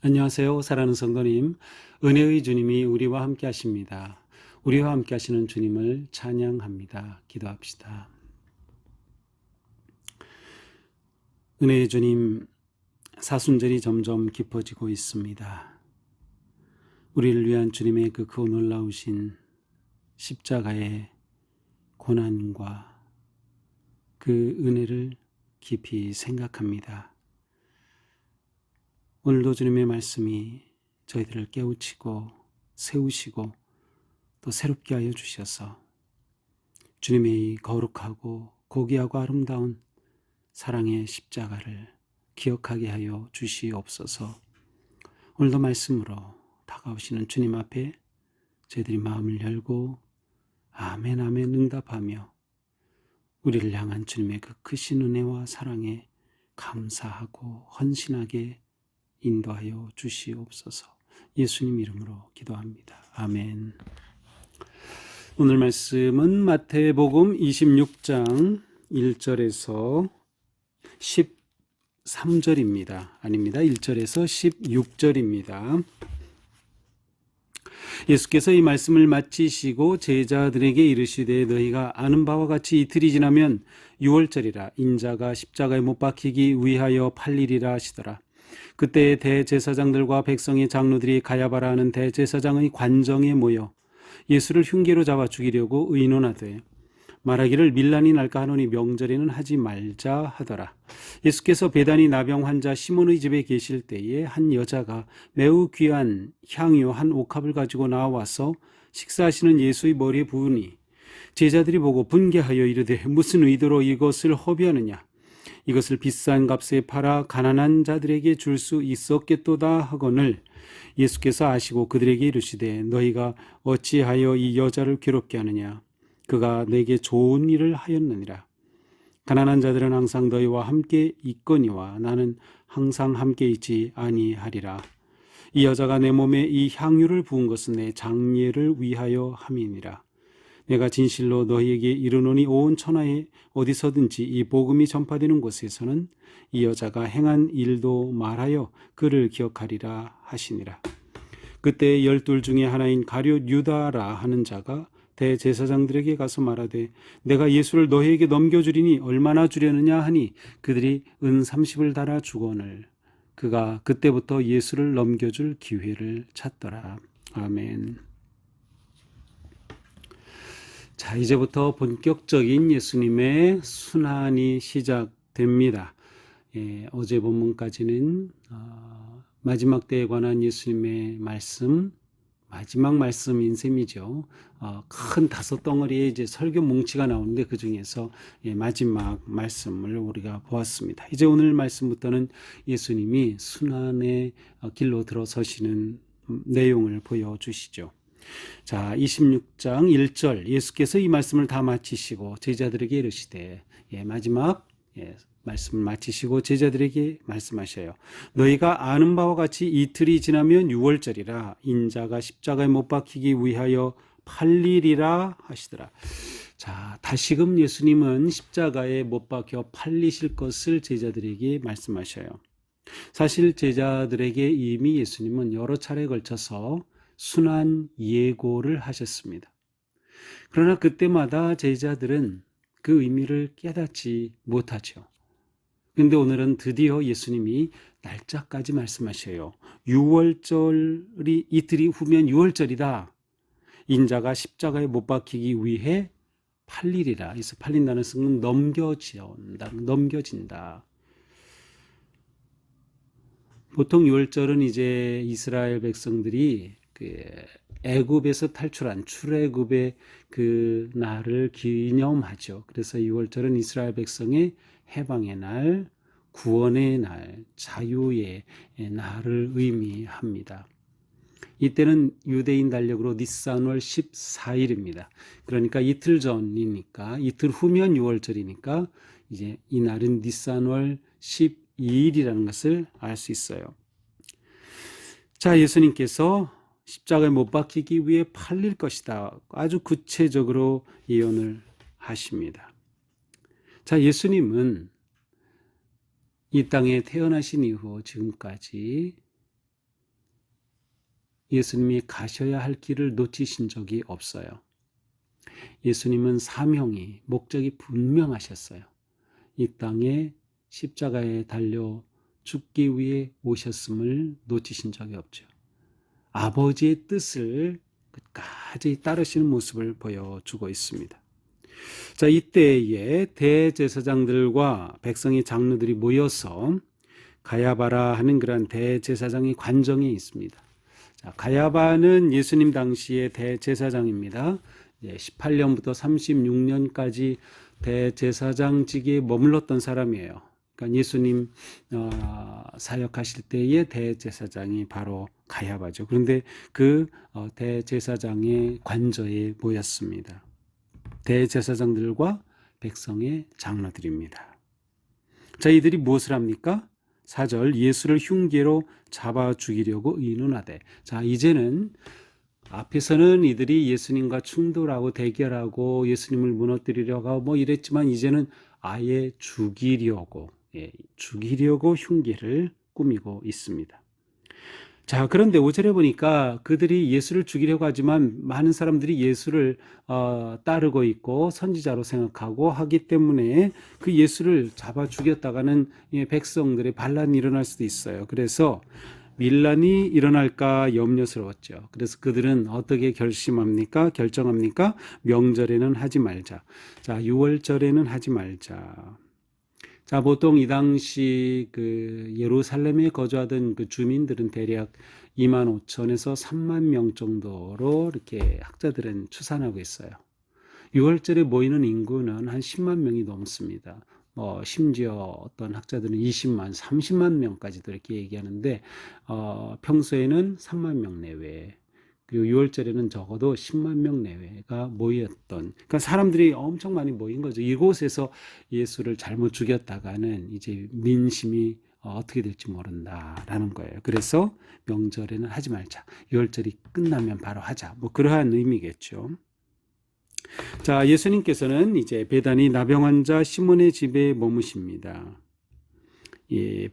안녕하세요. 사랑하는 성도님. 은혜의 주님이 우리와 함께 하십니다. 우리와 함께 하시는 주님을 찬양합니다. 기도합시다. 은혜의 주님, 사순절이 점점 깊어지고 있습니다. 우리를 위한 주님의 그 놀라우신 십자가의 고난과 그 은혜를 깊이 생각합니다. 오늘도 주님의 말씀이 저희들을 깨우치고 세우시고 또 새롭게 하여 주셔서 주님의 거룩하고 고귀하고 아름다운 사랑의 십자가를 기억하게 하여 주시옵소서. 오늘도 말씀으로 다가오시는 주님 앞에 저희들이 마음을 열고 아멘 아멘 응답하며 우리를 향한 주님의 그 크신 은혜와 사랑에 감사하고 헌신하게 인도하여 주시옵소서. 예수님 이름으로 기도합니다. 아멘. 오늘 말씀은 마태복음 26장 1절에서 13절입니다. 아닙니다. 1절에서 16절입니다. 예수께서 이 말씀을 마치시고 제자들에게 이르시되 너희가 아는 바와 같이 이틀이 지나면 유월절이라 인자가 십자가에 못 박히기 위하여 팔리리라 하시더라. 그때 대제사장들과 백성의 장로들이 가야바라 하는 대제사장의 관정에 모여 예수를 흉계로 잡아 죽이려고 의논하되 말하기를 밀란이 날까 하노니 명절에는 하지 말자 하더라. 예수께서 베다니 나병 환자 시몬의 집에 계실 때에 한 여자가 매우 귀한 향유 한 옥합을 가지고 나와서 식사하시는 예수의 머리에 부으니 제자들이 보고 분개하여 이르되 무슨 의도로 이것을 허비하느냐. 이것을 비싼 값에 팔아 가난한 자들에게 줄 수 있었겠도다 하거늘 예수께서 아시고 그들에게 이르시되 너희가 어찌하여 이 여자를 괴롭게 하느냐. 그가 내게 좋은 일을 하였느니라. 가난한 자들은 항상 너희와 함께 있거니와 나는 항상 함께 있지 아니하리라. 이 여자가 내 몸에 이 향유를 부은 것은 내 장례를 위하여 함이니라. 내가 진실로 너희에게 이르노니 온 천하에 어디서든지 이 복음이 전파되는 곳에서는 이 여자가 행한 일도 말하여 그를 기억하리라 하시니라. 그때 12 중에 하나인 가룟 유다라 하는 자가 대제사장들에게 가서 말하되 내가 예수를 너희에게 넘겨주리니 얼마나 주려느냐 하니 그들이 은 30을 달아 주거늘 그가 그때부터 예수를 넘겨줄 기회를 찾더라. 아멘. 자, 이제부터 본격적인 예수님의 순환이 시작됩니다. 어제 본문까지는 마지막 때에 관한 예수님의 말씀, 마지막 말씀인 셈이죠. 큰 5덩어리의 이제 설교 뭉치가 나오는데 그 중에서 마지막 말씀을 우리가 보았습니다. 이제 오늘 말씀부터는 예수님이 순환의 길로 들어서시는 내용을 보여주시죠. 자, 26장 1절 예수께서 이 말씀을 다 마치시고 제자들에게 이르시되 마지막 말씀을 마치시고 제자들에게 말씀하셔요. 너희가 아는 바와 같이 이틀이 지나면 유월절이라 인자가 십자가에 못 박히기 위하여 팔리리라 하시더라. 자, 다시금 예수님은 십자가에 못 박혀 팔리실 것을 제자들에게 말씀하셔요. 사실 제자들에게 이미 예수님은 여러 차례에 걸쳐서 순환 예고를 하셨습니다. 그러나 그때마다 제자들은 그 의미를 깨닫지 못하죠. 그런데 오늘은 드디어 예수님이 날짜까지 말씀하셔요. 6월절이 이틀이 후면 6월절이다. 인자가 십자가에 못 박히기 위해 팔리리라. 그래서 팔린다는 뜻은 넘겨진다. 보통 6월절은 이제 이스라엘 백성들이 애굽에서 탈출한 출애굽의 그 날을 기념하죠. 그래서 6월절은 이스라엘 백성의 해방의 날, 구원의 날, 자유의 날을 의미합니다. 이때는 유대인 달력으로 니산월 14일입니다. 그러니까 이틀 전이니까 이틀 후면 6월절이니까 이제 이 날은 니산월 12일이라는 것을 알 수 있어요. 자, 예수님께서 십자가에 못 박히기 위해 팔릴 것이다. 아주 구체적으로 예언을 하십니다. 자, 예수님은 이 땅에 태어나신 이후 지금까지 예수님이 가셔야 할 길을 놓치신 적이 없어요. 예수님은 사명이, 목적이 분명하셨어요. 이 땅에 십자가에 달려 죽기 위해 오셨음을 놓치신 적이 없죠. 아버지의 뜻을 끝까지 따르시는 모습을 보여주고 있습니다. 자, 이때에 대제사장들과 백성의 장로들이 모여서 가야바라 하는 그런 대제사장의 관정에 있습니다. 자, 가야바는 예수님 당시의 대제사장입니다. 18년부터 36년까지 대제사장직에 머물렀던 사람이에요. 그러니까 예수님 사역하실 때의 대제사장이 바로 가야바죠. 그런데 그 대제사장의 관저에 모였습니다. 대제사장들과 백성의 장로들입니다. 자, 이들이 무엇을 합니까? 4절, 예수를 흉계로 잡아 죽이려고 의논하되. 자, 이제는 앞에서는 이들이 예수님과 충돌하고 대결하고 예수님을 무너뜨리려고 하고 뭐 이랬지만 이제는 아예 죽이려고 흉계를 꾸미고 있습니다. 자, 그런데 5절에 보니까 그들이 예수를 죽이려고 하지만 많은 사람들이 예수를 따르고 있고 선지자로 생각하고 하기 때문에 그 예수를 잡아 죽였다가는 백성들의 반란이 일어날 수도 있어요. 그래서 밀란이 일어날까 염려스러웠죠. 그래서 그들은 어떻게 결정합니까? 명절에는 하지 말자. 자, 6월절에는 하지 말자. 자, 보통 이 당시 그 예루살렘에 거주하던 그 주민들은 대략 25,000에서 3만 명 정도로 이렇게 학자들은 추산하고 있어요. 6월절에 모이는 인구는 한 10만 명이 넘습니다. 심지어 어떤 학자들은 20만, 30만 명까지도 이렇게 얘기하는데, 평소에는 3만 명 내외, 그리고 6월절에는 적어도 10만 명 내외가 모였던, 그러니까 사람들이 엄청 많이 모인 거죠. 이곳에서 예수를 잘못 죽였다가는 이제 민심이 어떻게 될지 모른다라는 거예요. 그래서 명절에는 하지 말자. 6월절이 끝나면 바로 하자. 뭐 그러한 의미겠죠. 자, 예수님께서는 이제 베다니 나병 환자 시몬의 집에 머무십니다.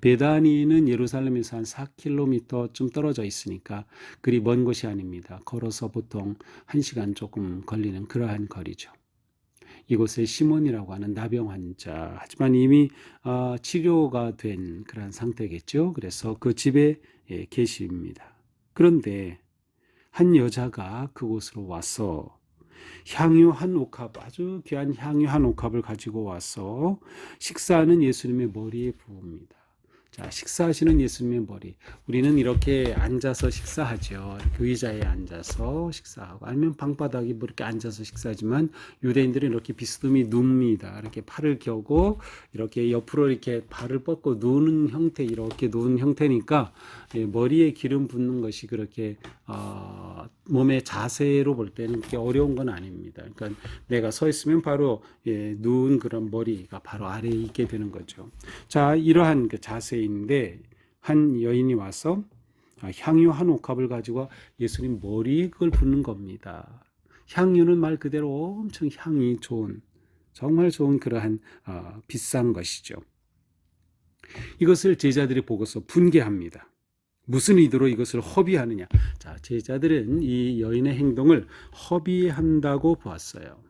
베다니는 예루살렘에서 한 4km쯤 떨어져 있으니까 그리 먼 곳이 아닙니다. 걸어서 보통 1시간 조금 걸리는 그러한 거리죠. 이곳에 시몬이라고 하는 나병 환자, 하지만 이미 치료가 된 그런 상태겠죠. 그래서 그 집에 계십니다. 그런데 한 여자가 그곳으로 와서 향유 한 옥합, 아주 귀한 향유 한 옥합을 가지고 와서 식사하는 예수님의 머리에 부읍니다. 자, 식사하시는 예수님의 머리. 우리는 이렇게 앉아서 식사하죠. 그 의자에 앉아서 식사하고, 아니면 방바닥에 뭐 이렇게 앉아서 식사하지만 유대인들은 이렇게 비스듬히 눕니다. 이렇게 팔을 펴고 이렇게 옆으로 이렇게 발을 뻗고 누는 형태, 이렇게 누는 형태니까 머리에 기름 붓는 것이 그렇게 몸의 자세로 볼 때는 그렇게 어려운 건 아닙니다. 그러니까 내가 서 있으면 바로 누운 그런 머리가 바로 아래에 있게 되는 거죠. 자, 이러한 그 자세인데 한 여인이 와서 향유 한 옥합을 가지고 예수님 머리에 그걸 붓는 겁니다. 향유는 말 그대로 엄청 향이 좋은, 정말 좋은 그러한 비싼 것이죠. 이것을 제자들이 보고서 분개합니다. 무슨 의도로 이것을 허비하느냐? 자, 제자들은 이 여인의 행동을 허비한다고 보았어요.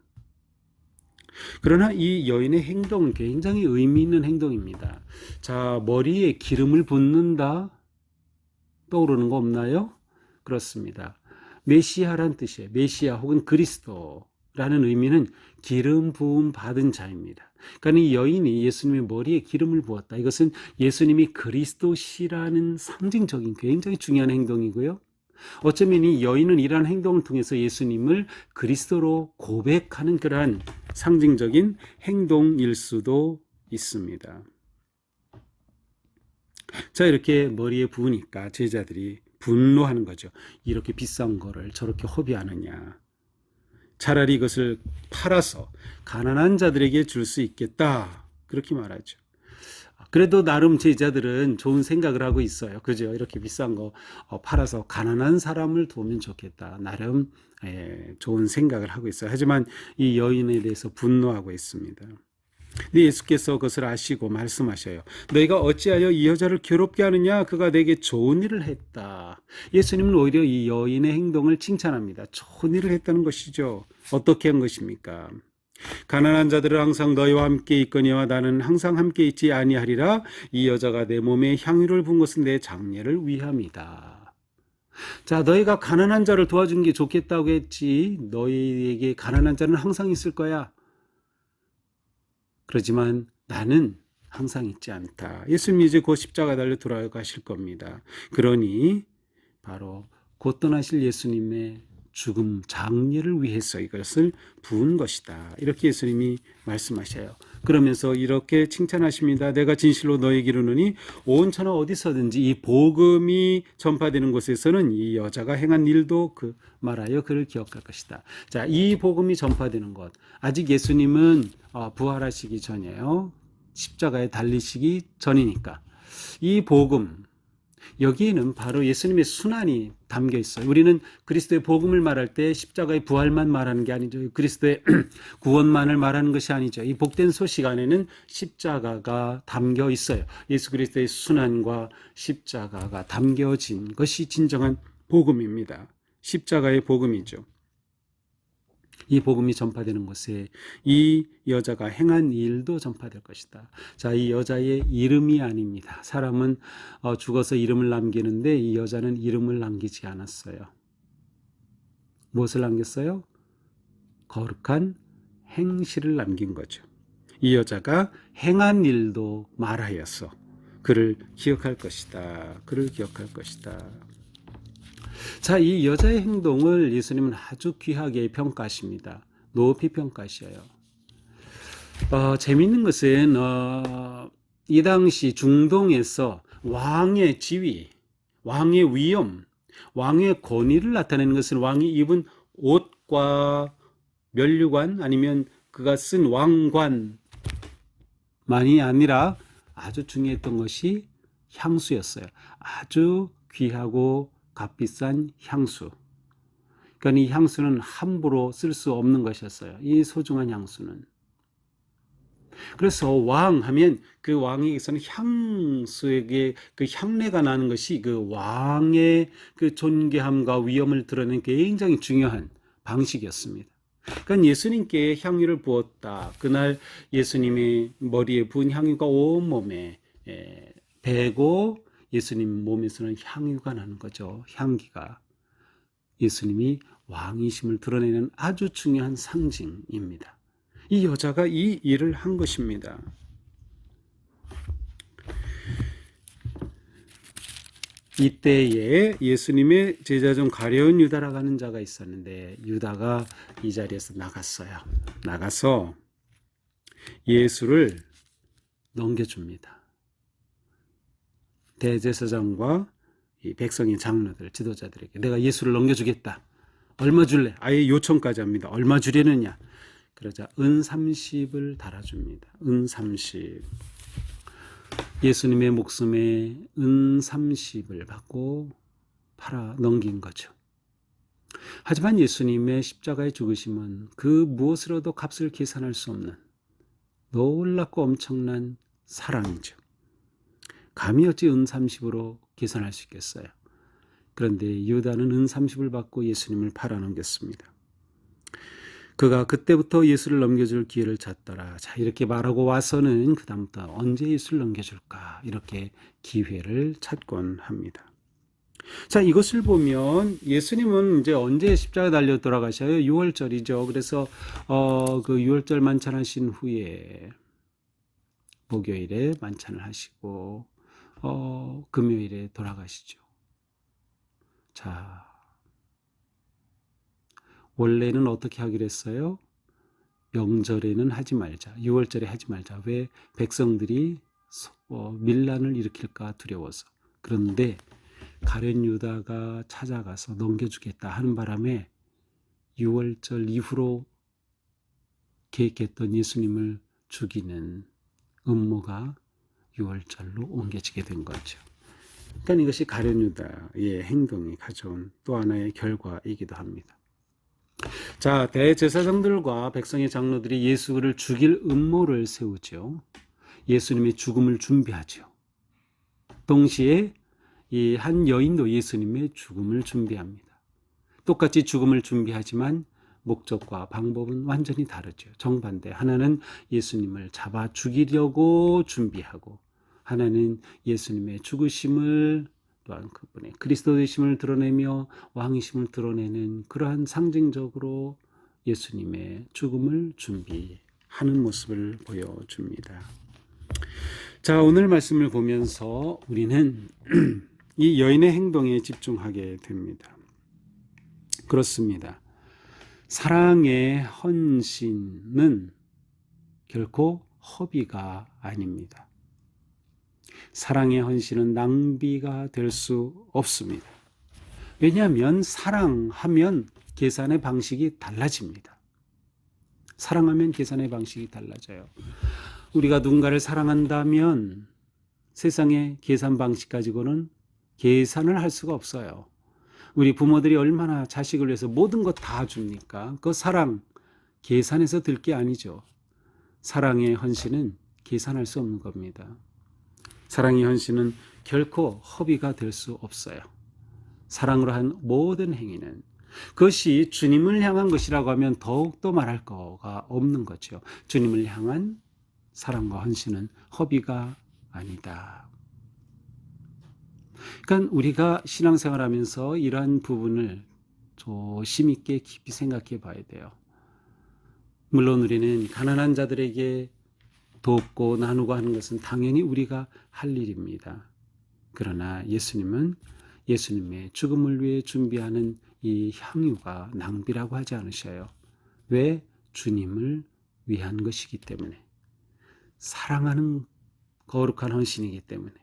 그러나 이 여인의 행동은 굉장히 의미 있는 행동입니다. 자, 머리에 기름을 붓는다? 떠오르는 거 없나요? 그렇습니다. 메시아란 뜻이에요. 메시아 혹은 그리스도라는 의미는 기름 부음 받은 자입니다. 그러니까 이 여인이 예수님의 머리에 기름을 부었다. 이것은 예수님이 그리스도시라는 상징적인 굉장히 중요한 행동이고요. 어쩌면 이 여인은 이러한 행동을 통해서 예수님을 그리스도로 고백하는 그러한 상징적인 행동일 수도 있습니다. 자, 이렇게 머리에 부으니까 제자들이 분노하는 거죠. 이렇게 비싼 거를 저렇게 허비하느냐. 차라리 이것을 팔아서 가난한 자들에게 줄 수 있겠다. 그렇게 말하죠. 그래도 나름 제자들은 좋은 생각을 하고 있어요. 그죠? 이렇게 비싼 거 팔아서 가난한 사람을 도우면 좋겠다. 나름 좋은 생각을 하고 있어요. 하지만 이 여인에 대해서 분노하고 있습니다. 근데 예수께서 그것을 아시고 말씀하셔요. 너희가 어찌하여 이 여자를 괴롭게 하느냐? 그가 내게 좋은 일을 했다. 예수님은 오히려 이 여인의 행동을 칭찬합니다. 좋은 일을 했다는 것이죠. 어떻게 한 것입니까? 가난한 자들은 항상 너희와 함께 있거니와 나는 항상 함께 있지 아니하리라. 이 여자가 내 몸에 향유를 분 것은 내 장례를 위함이다. 자, 너희가 가난한 자를 도와준 게 좋겠다고 했지. 너희에게 가난한 자는 항상 있을 거야. 그렇지만 나는 항상 있지 않다. 예수님이 이제 곧 십자가 달려 돌아가실 겁니다. 그러니 바로 곧 떠나실 예수님의 죽음 장례를 위해서 이것을 부은 것이다. 이렇게 예수님이 말씀하셔요. 그러면서 이렇게 칭찬하십니다. 내가 진실로 너에게 이르노니 온 천하 어디서든지 이 복음이 전파되는 곳에서는 이 여자가 행한 일도 말하여 그를 기억할 것이다. 자, 이 복음이 전파되는 것. 아직 예수님은 부활하시기 전이에요. 십자가에 달리시기 전이니까. 이 복음, 여기에는 바로 예수님의 순환이 담겨 있어요. 우리는 그리스도의 복음을 말할 때 십자가의 부활만 말하는 게 아니죠. 그리스도의 구원만을 말하는 것이 아니죠. 이 복된 소식 안에는 십자가가 담겨 있어요. 예수 그리스도의 순환과 십자가가 담겨진 것이 진정한 복음입니다. 십자가의 복음이죠. 이 복음이 전파되는 곳에 이 여자가 행한 일도 전파될 것이다. 자, 이 여자의 이름이 아닙니다. 사람은 죽어서 이름을 남기는데 이 여자는 이름을 남기지 않았어요. 무엇을 남겼어요? 거룩한 행실을 남긴 거죠. 이 여자가 행한 일도 말하여서 그를 기억할 것이다. 그를 기억할 것이다. 자, 이 여자의 행동을 예수님은 아주 귀하게 평가하십니다. 높이 평가하셔요. 재미있는 것은 이 당시 중동에서 왕의 지위, 왕의 위엄, 왕의 권위를 나타내는 것은 왕이 입은 옷과 면류관 아니면 그가 쓴 왕관만이 아니라 아주 중요했던 것이 향수였어요. 아주 귀하고 값비싼 향수. 그러니까 이 향수는 함부로 쓸 수 없는 것이었어요. 이 소중한 향수는. 그래서 왕 하면 그 왕에게서는 향수에게 그 향내가 나는 것이 그 왕의 그 존귀함과 위엄을 드러내는 굉장히 중요한 방식이었습니다. 그러니까 예수님께 향유를 부었다. 그날 예수님의 머리에 부은 향유가 온몸에 배고 예수님 몸에서는 향유가 나는 거죠. 향기가. 예수님이 왕이심을 드러내는 아주 중요한 상징입니다. 이 여자가 이 일을 한 것입니다. 이때에 예수님의 제자 중 가룟 유다라고 하는 자가 있었는데 유다가 이 자리에서 나갔어요. 나가서 예수를 넘겨줍니다. 대제사장과 이 백성의 장로들, 지도자들에게 내가 예수를 넘겨주겠다. 얼마 줄래? 아예 요청까지 합니다. 얼마 주려느냐? 그러자 은 30을 달아줍니다. 은 30. 예수님의 목숨에 은 30을 받고 팔아 넘긴 거죠. 하지만 예수님의 십자가의 죽으심은 그 무엇으로도 값을 계산할 수 없는 놀랍고 엄청난 사랑이죠. 감히 어찌 은 30으로 계산할 수 있겠어요. 그런데 유다는 은 30을 받고 예수님을 팔아넘겼습니다. 그가 그때부터 예수를 넘겨줄 기회를 찾더라. 자, 이렇게 말하고 와서는 그 다음부터 언제 예수를 넘겨줄까 이렇게 기회를 찾곤 합니다. 자, 이것을 보면 예수님은 이제 언제 십자가에 달려 돌아가셔요? 6월절이죠. 그래서 그 6월절 만찬하신 후에 목요일에 만찬을 하시고 금요일에 돌아가시죠. 자, 원래는 어떻게 하기로 했어요? 명절에는 하지 말자. 6월절에 하지 말자. 왜? 백성들이 밀란을 일으킬까 두려워서. 그런데 가룟 유다가 찾아가서 넘겨주겠다 하는 바람에 6월절 이후로 계획했던 예수님을 죽이는 음모가 6월절로 옮겨지게 된 거죠. 그러니까 이것이 가룟 유다의 행동이 가져온 또 하나의 결과이기도 합니다. 자, 대제사장들과 백성의 장로들이 예수를 죽일 음모를 세우죠. 예수님의 죽음을 준비하죠. 동시에 이 한 여인도 예수님의 죽음을 준비합니다. 똑같이 죽음을 준비하지만 목적과 방법은 완전히 다르죠. 정반대. 하나는 예수님을 잡아 죽이려고 준비하고, 하나는 예수님의 죽으심을, 또한 그분의 그리스도 되심을 드러내며 왕이심을 드러내는 그러한 상징적으로 예수님의 죽음을 준비하는 모습을 보여줍니다. 자, 오늘 말씀을 보면서 우리는 이 여인의 행동에 집중하게 됩니다. 그렇습니다. 사랑의 헌신은 결코 허비가 아닙니다. 사랑의 헌신은 낭비가 될 수 없습니다. 왜냐하면 사랑하면 계산의 방식이 달라집니다. 사랑하면 계산의 방식이 달라져요. 우리가 누군가를 사랑한다면 세상의 계산 방식 가지고는 계산을 할 수가 없어요. 우리 부모들이 얼마나 자식을 위해서 모든 것 다 줍니까? 그 사랑, 계산해서 들 게 아니죠. 사랑의 헌신은 계산할 수 없는 겁니다. 사랑의 헌신은 결코 허비가 될 수 없어요. 사랑으로 한 모든 행위는, 그것이 주님을 향한 것이라고 하면 더욱더 말할 거가 없는 거죠. 주님을 향한 사랑과 헌신은 허비가 아니다. 그러니까 우리가 신앙생활하면서 이러한 부분을 조심 있게 깊이 생각해 봐야 돼요. 물론 우리는 가난한 자들에게 돕고 나누고 하는 것은 당연히 우리가 할 일입니다. 그러나 예수님은 예수님의 죽음을 위해 준비하는 이 향유가 낭비라고 하지 않으셔요. 왜? 주님을 위한 것이기 때문에. 사랑하는 거룩한 헌신이기 때문에.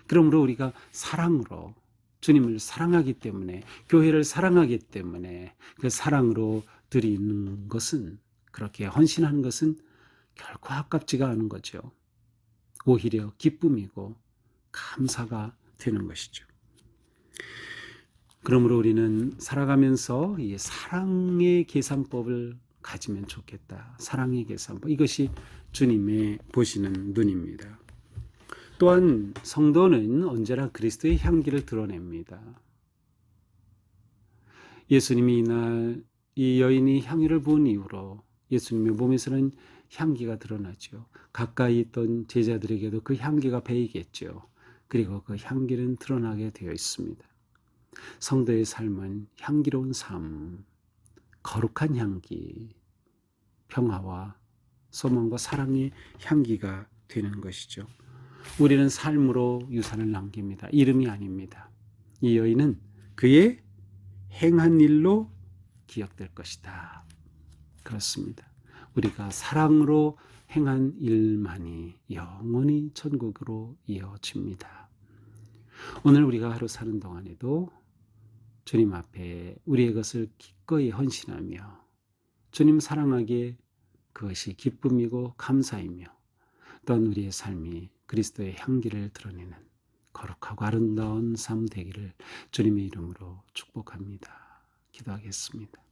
그러므로 우리가 사랑으로 주님을 사랑하기 때문에, 교회를 사랑하기 때문에 그 사랑으로 드리는 것은, 그렇게 헌신하는 것은 결코 아깝지가 않은 거죠. 오히려 기쁨이고 감사가 되는 것이죠. 그러므로 우리는 살아가면서 이 사랑의 계산법을 가지면 좋겠다. 사랑의 계산법. 이것이 주님의 보시는 눈입니다. 또한 성도는 언제나 그리스도의 향기를 드러냅니다. 예수님이 이날 이 여인이 향유를 부은 이후로 예수님의 몸에서는 향기가 드러나죠. 가까이 있던 제자들에게도 그 향기가 배이겠죠. 그리고 그 향기는 드러나게 되어 있습니다. 성도의 삶은 향기로운 삶, 거룩한 향기, 평화와 소망과 사랑의 향기가 되는 것이죠. 우리는 삶으로 유산을 남깁니다. 이름이 아닙니다. 이 여인은 그의 행한 일로 기억될 것이다. 그렇습니다. 우리가 사랑으로 행한 일만이 영원히 천국으로 이어집니다. 오늘 우리가 하루 사는 동안에도 주님 앞에 우리의 것을 기꺼이 헌신하며 주님 사랑하기에 그것이 기쁨이고 감사이며, 또한 우리의 삶이 그리스도의 향기를 드러내는 거룩하고 아름다운 삶 되기를 주님의 이름으로 축복합니다. 기도하겠습니다.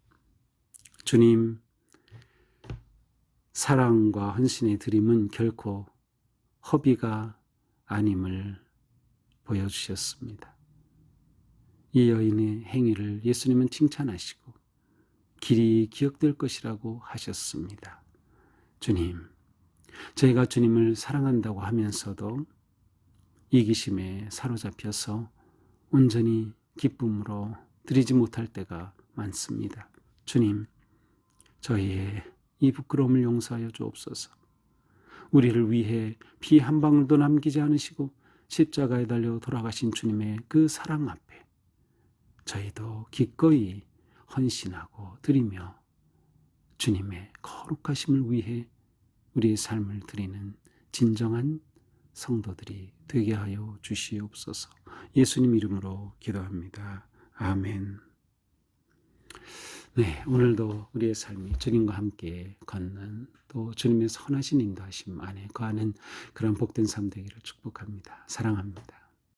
주님, 사랑과 헌신의 드림은 결코 허비가 아님을 보여주셨습니다. 이 여인의 행위를 예수님은 칭찬하시고 길이 기억될 것이라고 하셨습니다. 주님, 저희가 주님을 사랑한다고 하면서도 이기심에 사로잡혀서 온전히 기쁨으로 드리지 못할 때가 많습니다. 주님, 저희의 이 부끄러움을 용서하여 주옵소서. 우리를 위해 피 한 방울도 남기지 않으시고 십자가에 달려 돌아가신 주님의 그 사랑 앞에 저희도 기꺼이 헌신하고 드리며 주님의 거룩하심을 위해 우리의 삶을 드리는 진정한 성도들이 되게 하여 주시옵소서. 예수님 이름으로 기도합니다. 아멘. 네, 오늘도 우리의 삶이 주님과 함께 걷는, 또 주님의 선하신 인도하심 안에 거하는 그런 복된 삶 되기를 축복합니다. 사랑합니다.